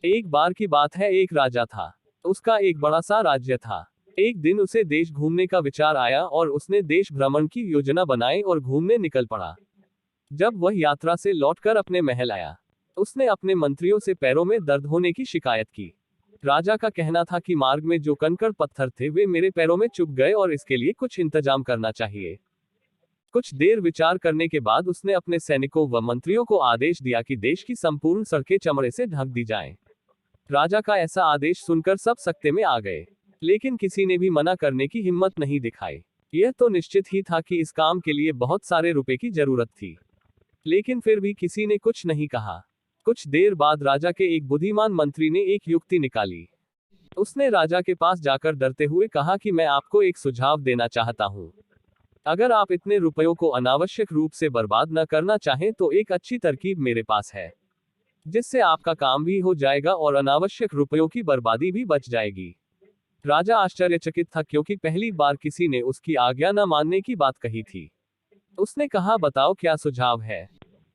एक बार की बात है, एक राजा था। उसका एक बड़ा सा राज्य था। एक दिन उसे देश घूमने का विचार आया और उसने देश भ्रमण की योजना बनाई और घूमने निकल पड़ा। जब वह यात्रा से लौटकर अपने महल आया, उसने अपने मंत्रियों से पैरों में दर्द होने की शिकायत की। राजा का कहना था कि मार्ग में जो कंकड़ पत्थर थे वे मेरे पैरों में चुभ गए और इसके लिए कुछ इंतजाम करना चाहिए। कुछ देर विचार करने के बाद उसने अपने सैनिकों व मंत्रियों को आदेश दिया कि देश की संपूर्ण सड़कें चमड़े से ढक दी जाएं। राजा का ऐसा आदेश सुनकर सब सकते में आ गए, लेकिन किसी ने भी मना करने की हिम्मत नहीं दिखाई। यह तो निश्चित ही था कि इस काम के लिए बहुत सारे रुपए की जरूरत थी, लेकिन फिर भी किसी ने कुछ नहीं कहा। कुछ देर बाद राजा के एक बुद्धिमान मंत्री ने एक युक्ति निकाली। उसने राजा के पास जाकर डरते हुए कहा कि मैं आपको एक सुझाव देना चाहता हूँ। अगर आप इतने रुपयों को अनावश्यक रूप से बर्बाद न करना चाहें तो एक अच्छी तरकीब मेरे पास है, जिससे आपका काम भी हो जाएगा और अनावश्यक रुपयों की बर्बादी भी बच जाएगी। राजा आश्चर्यचकित था, क्योंकि पहली बार किसी ने उसकी आज्ञा न मानने की बात कही थी। उसने कहा, बताओ क्या सुझाव है।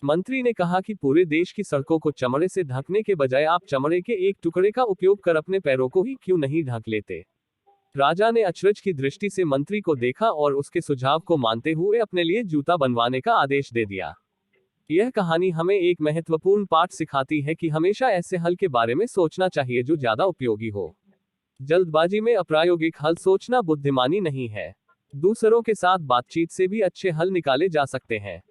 मंत्री ने कहा कि पूरे देश की सड़कों को चमड़े से ढकने के बजाय आप चमड़े के एक टुकड़े का उपयोग कर अपने पैरों को ही क्यों नहीं ढक लेते। राजा ने अचरज की दृष्टि से मंत्री को देखा और उसके सुझाव को मानते हुए अपने लिए जूता बनवाने का आदेश दे दिया। यह कहानी हमें एक महत्वपूर्ण पाठ सिखाती है कि हमेशा ऐसे हल के बारे में सोचना चाहिए जो ज्यादा उपयोगी हो। जल्दबाजी में अप्रायोगिक हल सोचना बुद्धिमानी नहीं है। दूसरों के साथ बातचीत से भी अच्छे हल निकाले जा सकते हैं।